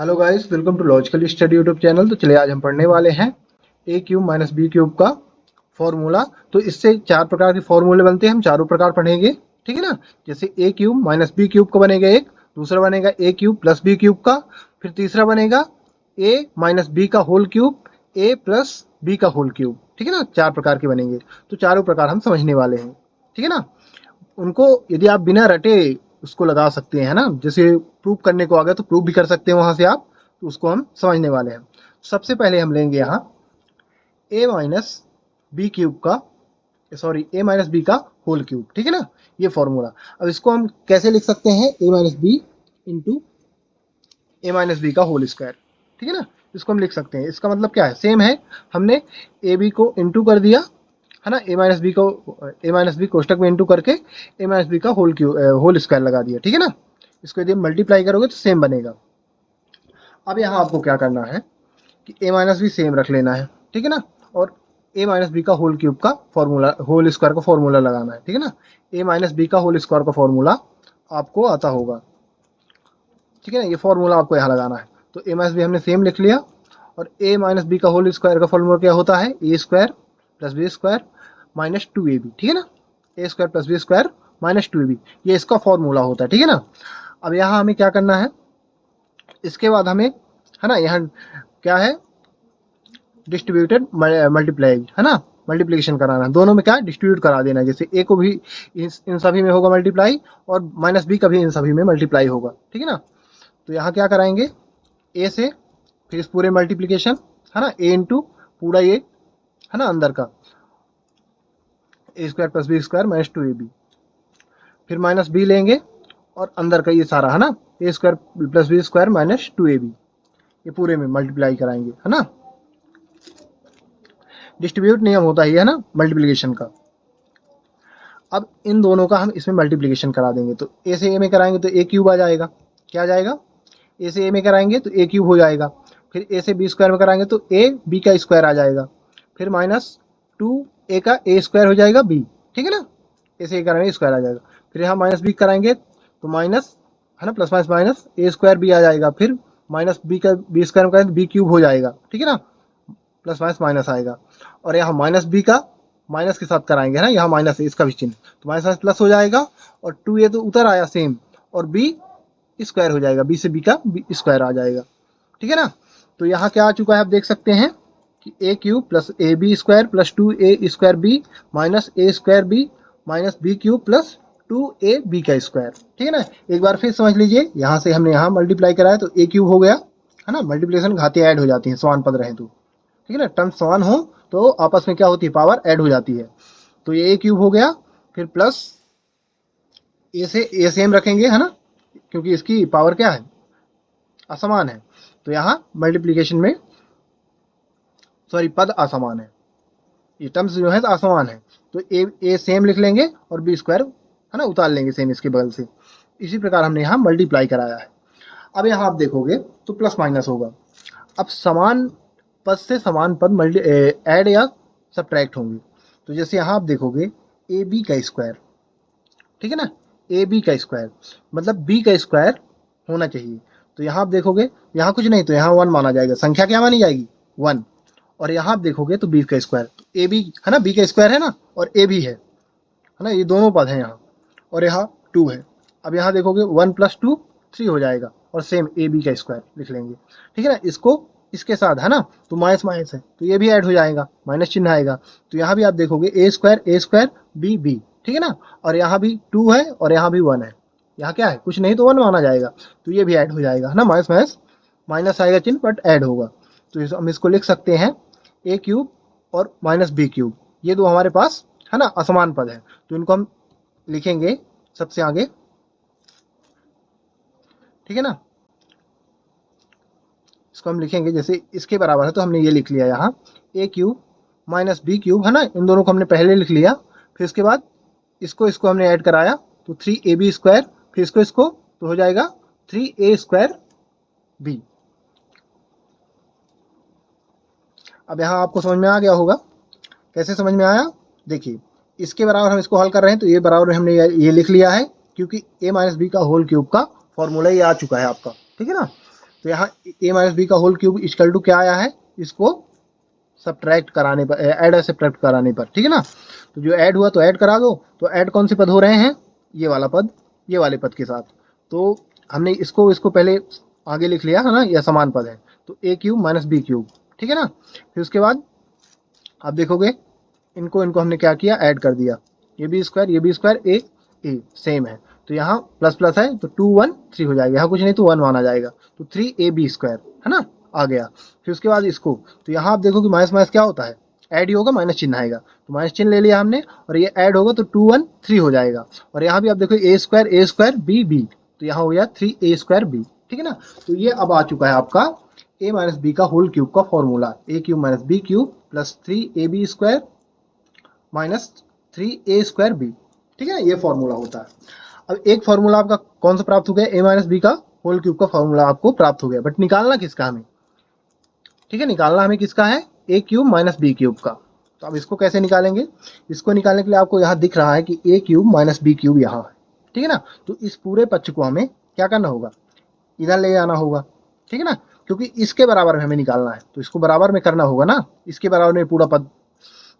Hello guys, welcome to logical study YouTube channel. तो चलिए आज हम पढ़ने वाले हैं a cube minus B cube का फॉर्मूला। तो इससे चार प्रकार के फॉर्मूले बनते हैं, हम चारों प्रकार पढ़ेंगे। ठीक है ना। जैसे ए क्यूब माइनस बी क्यूब का बनेगा एक, दूसरा बनेगा ए क्यूब प्लस बी क्यूब का, फिर तीसरा बनेगा ए माइनस बी का होल क्यूब, ए प्लस बी का होल क्यूब। ठीक है ना, चार प्रकार के बनेंगे। तो चारों प्रकार हम समझने वाले हैं। ठीक है ना। उनको यदि आप बिना रटे उसको लगा सकते हैं ना, जैसे प्रूव करने को आ गया तो प्रूव भी कर सकते हैं वहां से आप। तो उसको हम समझने वाले हैं। सबसे पहले हम लेंगे यहाँ ए माइनस बी क्यूब का, सॉरी ए माइनस बी का होल क्यूब। ठीक है ना, ये फॉर्मूला। अब इसको हम कैसे लिख सकते हैं, ए माइनस बी इंटू ए माइनस बी का होल स्क्वायर। ठीक है ना, इसको हम लिख सकते हैं। इसका मतलब क्या है, सेम है। हमने ए बी को इंटू कर दिया है ना, ए माइनस बी को, ए माइनस बी कोष्टक में इंटू करके ए माइनस बी का होल स्क्वायर लगा दिया। ठीक है ना। इसको यदि मल्टीप्लाई करोगे तो सेम बनेगा। अब यहाँ आपको क्या करना है कि ए माइनस बी सेम रख लेना है। ठीक है ना। और ए माइनस बी का होल क्यूब का फॉर्मूला, होल स्क्वायर का फॉर्मूला लगाना है। ठीक है ना। ए माइनस बी का होल स्क्वायर का फॉर्मूला आपको आता होगा। ठीक है ना, ये फॉर्मूला आपको यहाँ लगाना है। तो ए माइनस बी हमने सेम लिख लिया। और ए माइनस बी का होल स्क्वायर का फॉर्मूला क्या होता है, A square plus B square minus two A B. ठीक है ना, A square plus B square minus two A B, ये इसका फॉर्मूला होता है। ठीक है ना। अब यहाँ हमें क्या करना है, इसके बाद हमें है ना, यहाँ क्या है, डिस्ट्रीब्यूटेड मल्टीप्लाई है ना, मल्टीप्लिकेशन कराना है। दोनों में क्या डिस्ट्रीब्यूट करा देना है। जैसे ए को भी इन सभी में होगा मल्टीप्लाई, और माइनस बी का भी इन सभी में मल्टीप्लाई होगा। ठीक है ना। तो यहाँ क्या कराएंगे, ए से फिर इस पूरे मल्टीप्लिकेशन है ना, ए इंटू पूरा ये है ना अंदर का, A square plus B square minus two A B, फिर माइनस बी लेंगे और अंदर का ये सारा है ना, A square plus B square minus two A B, ये पूरे में मल्टीप्लाई कराएंगे है ना। डिस्ट्रीब्यूट नियम होता ही है ना मल्टीप्लिकेशन का। अब इन दोनों का हम इसमें मल्टीप्लिकेशन करा देंगे। तो ए से ए में कराएंगे तो ए क्यूब आ जाएगा। क्या आ जाएगा, ए से ए में कराएंगे तो ए क्यूब हो जाएगा। फिर ए से बी स्क्वायर में कराएंगे तो ए बी का स्क्वायर आ जाएगा। फिर माइनस टू ए का ए स्क्वायर हो जाएगा बी। ठीक है ना, ए से ए कराएंगे स्क्वायर आ जाएगा। फिर यहाँ माइनस बी कराएंगे तो माइनस है ना, plus minus minus A square B आ जाएगा। फिर माइनस बी का बी स्क्वायर में करेंगे तो बी क्यूब हो जाएगा। ठीक है ना, प्लस माइनस माइनस आएगा। और यहाँ माइनस बी का माइनस के साथ कराएंगे है ना, यहाँ माइनस है इसका भी चिन्ह, तो माइनस माइनस प्लस हो जाएगा। और टू ए तो उतर आया सेम, और बी स्क्वायर हो जाएगा, बी से बी का बी स्क्वायर आ जाएगा। ठीक है ना। तो यहाँ क्या आ चुका है, आप देख सकते हैं कि A cube plus A B square plus two A square B minus A square B minus B cube plus two A B का स्क्वायर। ठीक है ना। एक बार फिर समझ लीजिए, यहाँ से हमने यहाँ मल्टीप्लाई कराया तो ए क्यूब हो गया है ना, मल्टीप्लिकेशन घाते ऐड हो जाती हैं, समान पद रहे तो। ठीक है ना, टर्म समान हो तो आपस में क्या होती है, पावर ऐड हो जाती है। तो ये ए क्यूब हो गया, फिर प्लस ए से ए सेम रखेंगे है ना, क्योंकि इसकी पावर क्या है, असमान है। तो यहाँ मल्टीप्लिकेशन में, सॉरी, पद असमान है, ये टर्म्स जो है तो असमान है। तो ए सेम लिख लेंगे और बी स्क्वायर है ना उतार लेंगे सेम इसके बगल से। इसी प्रकार हमने यहाँ मल्टीप्लाई कराया है। अब यहाँ आप देखोगे तो प्लस माइनस होगा। अब समान पद से समान पद मल्टी ऐड या सब्ट्रैक्ट होंगे। तो जैसे यहाँ आप देखोगे ए बी का स्क्वायर, ठीक है ना, ए बी का स्क्वायर मतलब बी का स्क्वायर होना चाहिए। तो यहाँ आप देखोगे, यहाँ कुछ नहीं तो यहाँ वन माना जाएगा, संख्या क्या मानी जाएगी, वन। और यहाँ आप देखोगे तो बी का स्क्वायर, तो ए बी है ना, बी का स्क्वायर है ना, और ए भी है ना, ये दोनों पद हैं यहाँ। और यहाँ टू है। अब यहाँ देखोगे वन प्लस टू थ्री हो जाएगा, और सेम ए बी का स्क्वायर लिख लेंगे। ठीक है ना, इसको इसके साथ है ना, तो माइनस माइनस है तो ये भी ऐड हो जाएगा, माइनस चिन्ह आएगा। तो यहाँ भी आप देखोगे ए स्क्वायर बी बी। ठीक है ना, और यहाँ भी टू है और यहाँ भी वन है, यहाँ क्या है, कुछ नहीं तो वन माना जाएगा, तो ये भी ऐड हो जाएगा है ना, माइनस माइनस माइनस आएगा चिन्ह बट ऐड होगा। तो हम इसको लिख सकते हैं ए क्यूब और माइनस बी क्यूब, ये दो हमारे पास है ना असमान पद है। तो इनको हम लिखेंगे सबसे आगे। ठीक है ना, इसको हम लिखेंगे जैसे इसके बराबर है, तो हमने ये लिख लिया यहाँ ए क्यूब माइनस बी क्यूब है ना, इन दोनों को हमने पहले लिख लिया। फिर इसके बाद इसको इसको हमने ऐड कराया तो थ्री ए बी स्क्वायर, फिर इसको तो हो जाएगा थ्री ए स्क्वायर बी। अब यहाँ आपको समझ में आ गया होगा, कैसे समझ में आया, देखिए इसके बराबर हम इसको हल कर रहे हैं तो ये बराबर हमने ये लिख लिया है, क्योंकि ए माइनस बी का होल क्यूब का फॉर्मूला ये आ चुका है आपका। ठीक है ना, तो यहाँ a माइनस बी का होल क्यूब इक्वल टू क्या आया है, इसको सब्ट्रैक्ट कराने पर, ऐड और सब्ट्रैक्ट कराने पर, ठीक है ना। तो जो ऐड हुआ तो ऐड करा दो, तो ऐड कौन से पद हो रहे हैं, ये वाला पद ये वाले पद के साथ। तो हमने इसको इसको पहले आगे लिख लिया है ना, यह समान पद है, तो a cube minus B cube, ठीक है ना। फिर उसके बाद आप देखोगे इनको इनको हमने क्या किया, ऐड कर दिया, ये बी स्क्वायर ए सेम है, तो यहाँ प्लस प्लस है तो 2 1 3 हो जाएगा, यहाँ कुछ नहीं तो 1 माना जाएगा, तो 3ab स्क्वायर है ना, आ गया। फिर उसके बाद इसको, तो यहाँ आप देखो कि माइनस माइनस क्या होता है, ऐड ही होगा, माइनस चिन्ह आएगा, तो माइनस चिन्ह ले लिया हमने, और ये ऐड होगा तो 2 1 3 हो जाएगा। और यहाँ भी आप देखो ए स्क्वायर बी, तो यहाँ हो गया 3a² बी, ठीक है ना। तो ये अब आ चुका है आपका a माइनस बी का होल क्यूब का formula, A cube minus B cube plus 3ab square minus 3a² B, ठीक है ना, ये फॉर्मूला होता है। अब एक फॉर्मूला आपका कौन सा प्राप्त हो गया, a माइनस बी का होल क्यूब का फॉर्मूला आपको प्राप्त हो गया, बट निकालना किसका हमें, ठीक है, निकालना हमें किसका है, ए क्यूब माइनस बी क्यूब का। तो अब इसको कैसे निकालेंगे, इसको निकालने के लिए आपको यहाँ दिख रहा है कि A cube minus B cube यहाँ है, ठीक है ना। तो इस पूरे पक्ष को हमें क्या करना होगा, इधर ले आना होगा, ठीक है ना, क्योंकि इसके बराबर में हमें निकालना है, तो इसको बराबर में करना होगा ना, इसके बराबर में पूरा पद।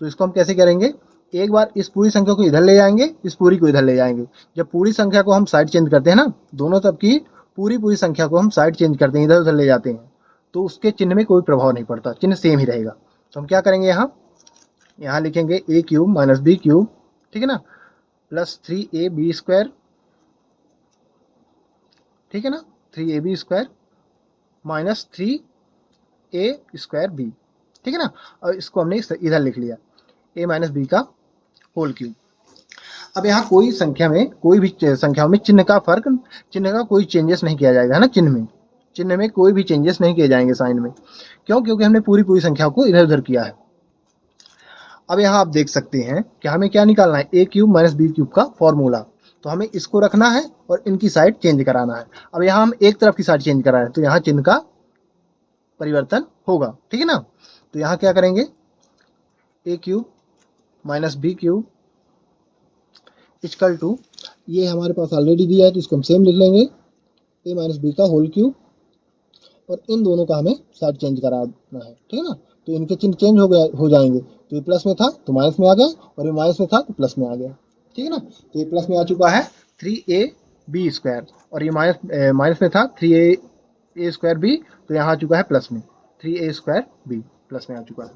तो इसको हम कैसे करेंगे, एक बार इस पूरी संख्या को इधर ले जाएंगे, इस पूरी को इधर ले जाएंगे। जब पूरी संख्या को हम साइड चेंज करते हैं ना, दोनों तरफ की पूरी पूरी संख्या को हम साइड चेंज करते हैं, इधर उधर ले जाते हैं, तो उसके चिन्ह में कोई प्रभाव नहीं पड़ता, चिन्ह सेम ही रहेगा। तो हम क्या करेंगे, यहाँ यहाँ लिखेंगे ए क्यूब माइनस बी क्यूब, ठीक है ना, प्लस 3ab स्क्वायर, ठीक है ना, 3ab square minus 3a² B, ठीक है ना। और इसको हमने इधर लिख लिया a माइनस बी का होल क्यूब। अब यहाँ कोई संख्या में, कोई भी संख्याओं में चिन्ह का फर्क, चिन्ह का कोई चेंजेस नहीं किया जाएगा, है ना, चिन्ह में कोई भी चेंजेस नहीं किए जाएंगे साइन में, क्यों, क्योंकि हमने पूरी पूरी संख्या को इधर उधर किया है। अब यहाँ आप देख सकते हैं कि हमें क्या निकालना है, ए क्यूब माइनस बी क्यूब का फॉर्मूला, तो हमें इसको रखना है और इनकी साइड चेंज कराना है। अब यहाँ हम एक तरफ की साइड चेंज करा रहे हैं, तो यहाँ चिन्ह का परिवर्तन होगा, ठीक है ना। तो यहाँ क्या करेंगे, A cube minus B cube equal to, ये हमारे पास ऑलरेडी दिया है तो इसको हम सेम लिख लेंगे, ए माइनस बी का होल क्यूब, और इन दोनों का हमें साइड चेंज कराना है, ठीक है ना। तो इनके चिन्ह चेंज हो जाएंगे, तो ये प्लस में था तो माइनस में आ गया, और ये माइनस में था तो प्लस में आ गया, ठीक है ना। तो ये प्लस में आ चुका है 3ab स्क्वायर, और ये माइनस में था 3a² बी, तो यहाँ आ चुका है प्लस में 3a² बी, प्लस में आ चुका है।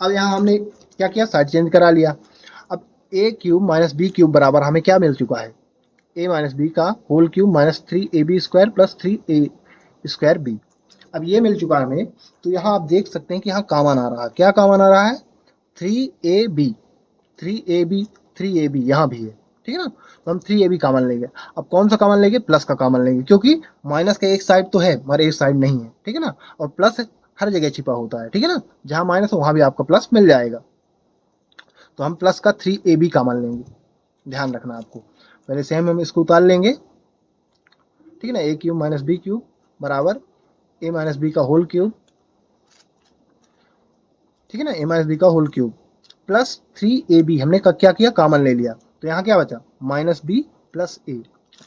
अब यहाँ हमने क्या किया, साइड चेंज करा लिया। अब a cube minus B cube बराबर हमें क्या मिल चुका है, ए माइनस बी का whole cube minus 3ab square plus 3a² b. अब ये मिल चुका हमें, तो यहाँ आप देख सकते हैं कि यहाँ कॉमन आ रहा है, क्या कॉमन आ रहा है, 3ab 3ab यहाँ भी है, ठीक है ना। तो हम 3ab कॉमन लेंगे। अब कौन सा कॉमन लेंगे, प्लस का कॉमन लेंगे, क्योंकि माइनस का एक साइड तो है मगर एक साइड नहीं है, ठीक है ना, और प्लस हर जगह छिपा होता है, ठीक है ना, जहाँ माइनस हो वहाँ भी आपका प्लस मिल जाएगा। तो हम प्लस का 3ab कॉमन लेंगे, ध्यान रखना आपको, पहले से हम इसको उतार लेंगे, ठीक है ना, ए क्यूब माइनस बी क्यूब बराबर ए माइनस बी का होल क्यूब, ठीक है ना, ए माइनस बी का होल क्यूब प्लस 3ab हमने क्या किया, कॉमन ले लिया, तो यहाँ क्या बचा, माइनस बी प्लस ए।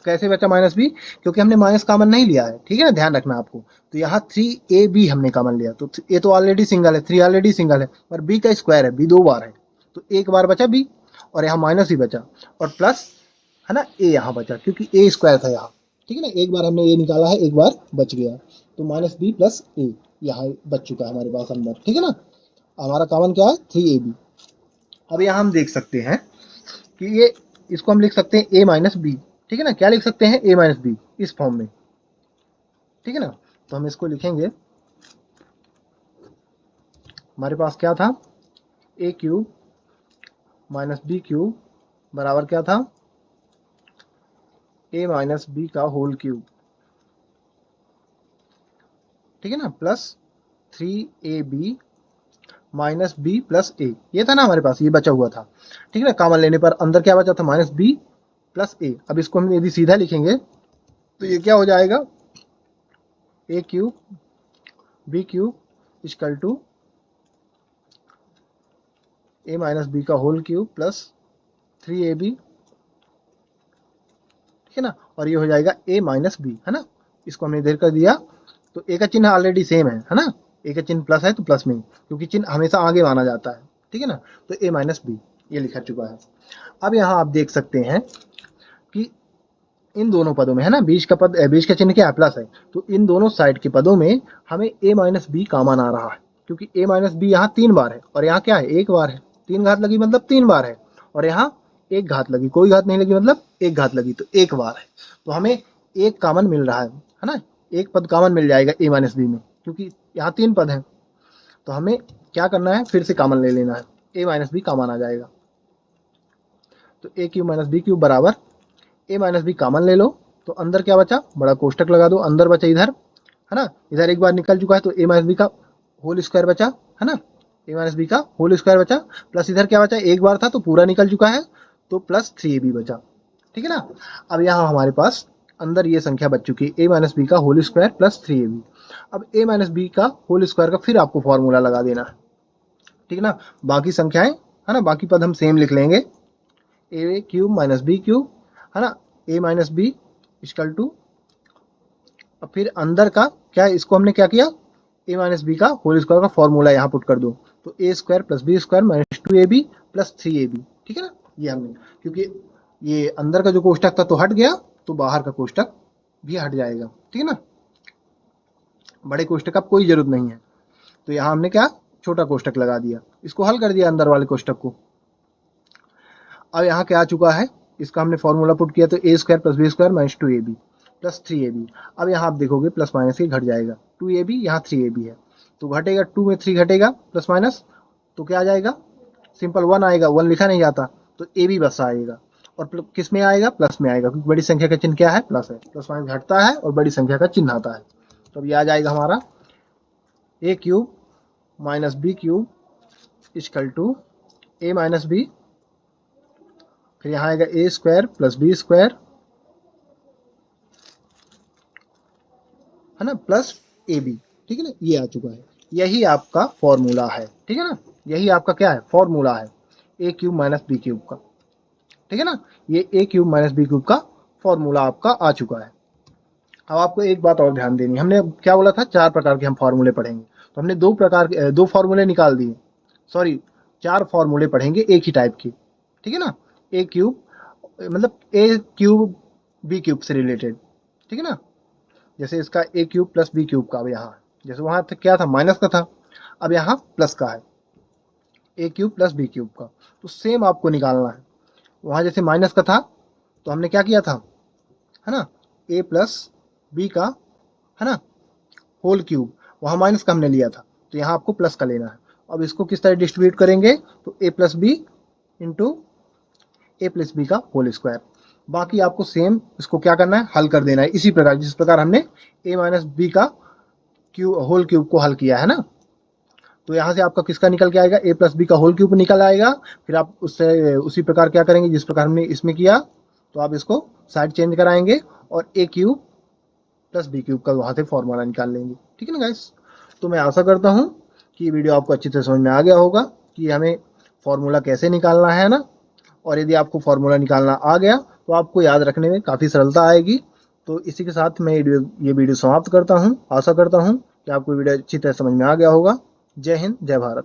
कैसे बचा माइनस बी, क्योंकि हमने माइनस कॉमन नहीं लिया है, ठीक है ना, ध्यान रखना आपको। तो यहाँ 3ab हमने कॉमन लिया, तो ए तो ऑलरेडी सिंगल है, 3 ऑलरेडी सिंगल है, पर बी का स्क्वायर है, बी 2 बार है, तो एक बार बचा बी, और यहाँ माइनस ही बचा, और प्लस है ना ए यहाँ बचा, क्योंकि ए स्क्वायर था यहाँ, ठीक है ना, एक बार हमने ए निकाला है, एक बार बच गया, तो माइनस बी प्लस ए यहाँ बच चुका है हमारे पास अंदर, ठीक है ना। हमारा कॉमन क्या है, 3ab। अब यहाँ हम देख सकते हैं कि ये, इसको हम लिख सकते हैं a माइनस बी, ठीक है ना, क्या लिख सकते हैं, a माइनस बी इस फॉर्म में, ठीक है ना। तो हम इसको लिखेंगे, हमारे पास क्या था, a cube minus B cube बराबर क्या था, a माइनस बी का होल क्यूब, ठीक है ना, plus 3ab minus B plus A, ये था ना हमारे पास, ये बचा हुआ था, ठीक है ना। कॉमन लेने पर अंदर क्या बचा था, माइनस बी प्लस ए। अब इसको हम यदि सीधा लिखेंगे तो ये क्या हो जाएगा, A cube B cube equal to A minus B का होल क्यूब प्लस 3ab, ठीक है ना, और ये हो जाएगा a माइनस बी, है ना, इसको हमने इधर कर दिया, तो ए का चिन्ह ऑलरेडी सेम है ना, ए का चिन्ह प्लस है तो प्लस में ही, क्योंकि चिन्ह हमेशा आगे माना जाता है, ठीक है ना। तो ए माइनस बी ये लिखा चुका है। अब यहाँ आप देख सकते हैं कि इन दोनों पदों में है ना, बीच का चिन्ह क्या है, प्लस है, तो इन दोनों साइड के पदों में हमें ए माइनस बी कॉमन आ रहा है, क्योंकि ए माइनस बी यहाँ 3 बार है और यहाँ क्या है, 1 बार है। 3 घात लगी मतलब 3 बार है, और यहाँ 1 घात लगी, कोई घात नहीं लगी मतलब 1 घात लगी, तो 1 बार है। तो हमें एक कॉमन मिल रहा है ना, एक पद कॉमन मिल जाएगा ए माइनस बी में, क्योंकि यहाँ 3 पद हैं। तो हमें क्या करना है, फिर से कॉमन ले लेना है, ए माइनस बी कॉमन आ जाएगा। तो ए क्यूब माइनस बी क्यूब बराबर ए माइनस बी कॉमन ले लो, तो अंदर क्या बचा, बड़ा कोष्टक लगा दो, अंदर बचा इधर है ना, इधर एक बार निकल चुका है तो ए माइनस बी का होल स्क्वायर बचा है ना, ए माइनस बी का होल स्क्वायर बचा, प्लस इधर क्या बचा, एक बार था तो पूरा निकल चुका है, तो प्लस 3ab बचा, ठीक है ना। अब यहाँ हमारे पास अंदर ये संख्या बच चुकी है, ए माइनस बी का होल स्क्वायर प्लस 3ab। अब ए माइनस बी का होल स्क्वायर का फिर आपको फॉर्मूला लगा देना है, ठीक है ना। बाकी संख्याएं है ना, बाकी पद हम सेम लिख लेंगे, A cube minus B cube है ना, A minus B equal to, अब फिर अंदर का क्या, इसको हमने क्या किया, ए माइनस बी का होल स्क्वायर का फॉर्मूला यहाँ पुट कर दो, तो A square plus B square minus 2ab plus 3ab, ठीक है ना। ये हमने, क्योंकि ये अंदर का जो कोष्टक था तो हट गया, तो बाहर का कोष्टक भी हट जाएगा, ठीक है ना। बड़े कोष्टक का कोई जरूरत नहीं है, तो यहाँ हमने क्या, छोटा कोष्टक लगा दिया, इसको हल कर दिया अंदर वाले कोष्टक को। अब यहाँ क्या आ चुका है, इसका हमने फॉर्मूला पुट किया, तो A square plus B square minus 2ab plus 3ab। अब यहाँ आप देखोगे प्लस माइनस ही घट जाएगा, 2ab यहाँ 3ab है, तो घटेगा, 2 में 3 घटेगा प्लस माइनस, तो क्या आ जाएगा, सिंपल 1 आएगा, 1 लिखा नहीं जाता, तो ab बस आएगा, और किस में आएगा, प्लस में आएगा, क्योंकि बड़ी संख्या का चिन्ह क्या है, प्लस है, प्लस माइनस घटता है और बड़ी संख्या का चिन्ह आता है। तो अब ये आ जाएगा हमारा A cube minus B cube equal to A minus B, फिर यहाँ आएगा A square plus B square है ना, प्लस ए बी, ठीक है ना। ये आ चुका है, यही आपका फॉर्मूला है, ठीक है ना, यही आपका क्या है, फॉर्मूला है ए क्यूब माइनस बी क्यूब का, ठीक है ना। ये ए क्यूब माइनस बी क्यूब का फॉर्मूला आपका आ चुका है। अब आपको एक बात और ध्यान देनी, हमने क्या बोला था, 4 प्रकार के हम फॉर्मूले पढ़ेंगे, तो हमने 2 प्रकार के 2 फॉर्मूले निकाल दिए, सॉरी 4 फॉर्मूले पढ़ेंगे एक ही टाइप की, ठीक है ना। ए क्यूब मतलब ए क्यूब बी क्यूब से रिलेटेड, ठीक है ना। जैसे इसका ए क्यूब प्लस बी क्यूब का, अब यहाँ जैसे वहाँ क्या था, माइनस का था, अब यहाँ प्लस का है, ए क्यूब प्लस बी क्यूब का, तो सेम आपको निकालना है। वहाँ जैसे माइनस का था तो हमने क्या किया था, है ना, ए प्लस बी का है ना होल क्यूब, वहाँ माइनस का हमने लिया था, तो यहाँ आपको प्लस का लेना है। अब इसको किस तरह डिस्ट्रीब्यूट करेंगे, तो ए प्लस बी इंटू ए प्लस बी का होल स्क्वायर। बाकी आपको सेम इसको क्या करना है, हल कर देना है, इसी प्रकार जिस प्रकार हमने ए माइनस बी का होल क्यूब को हल किया है ना। तो यहाँ से आपका किसका निकल के आएगा, ए प्लस बी का होल क्यूब निकल आएगा, फिर आप उससे उसी प्रकार क्या करेंगे जिस प्रकार हमने इसमें किया, तो आप इसको साइड चेंज कराएंगे और ए क्यूब प्लस बी क्यूब का वहाँ से फॉर्मूला निकाल लेंगे, ठीक है ना गाइस। तो मैं आशा करता हूँ कि ये वीडियो आपको अच्छी तरह समझ में आ गया होगा कि हमें फॉर्मूला कैसे निकालना है ना, और यदि आपको फॉर्मूला निकालना आ गया तो आपको याद रखने में काफ़ी सरलता आएगी। तो इसी के साथ मैं ये वीडियो समाप्त करता हूँ। आशा करता हूँ कि आपको वीडियो अच्छी तरह समझ में आ गया होगा। जय हिंद, जय भारत।